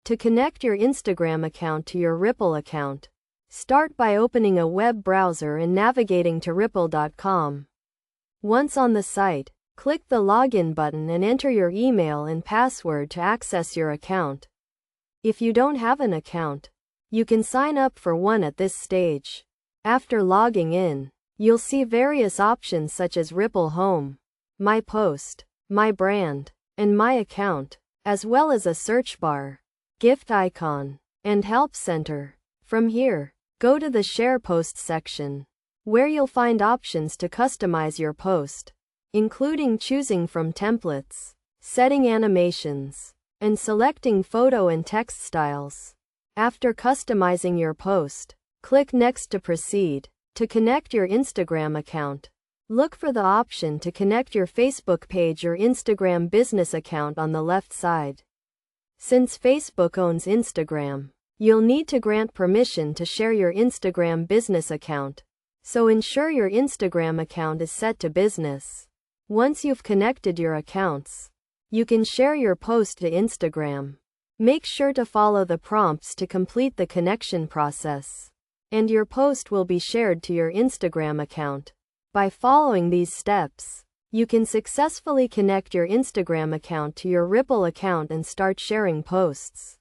To connect your Instagram account to your RipL account, start by opening a web browser and navigating to RipL.com. Once on the site, click the Login button and enter your email and password to access your account. If you don't have an account, you can sign up for one at this stage. After logging in, you'll see various options such as RipL Home, My Post, My Brand, and My Account, as well as a search bar, gift icon, and help center. From here, go to the Share Post section, where you'll find options to customize your post, including choosing from templates, setting animations, and selecting photo and text styles. After customizing your post, click Next to proceed. To connect your Instagram account, look for the option to connect your Facebook page or Instagram business account on the left side. Since Facebook owns Instagram, you'll need to grant permission to share your Instagram business account, so ensure your Instagram account is set to business. Once you've connected your accounts, you can share your post to Instagram. Make sure to follow the prompts to complete the connection process, and your post will be shared to your Instagram account. By following these steps, you can successfully connect your Instagram account to your RipL account and start sharing posts.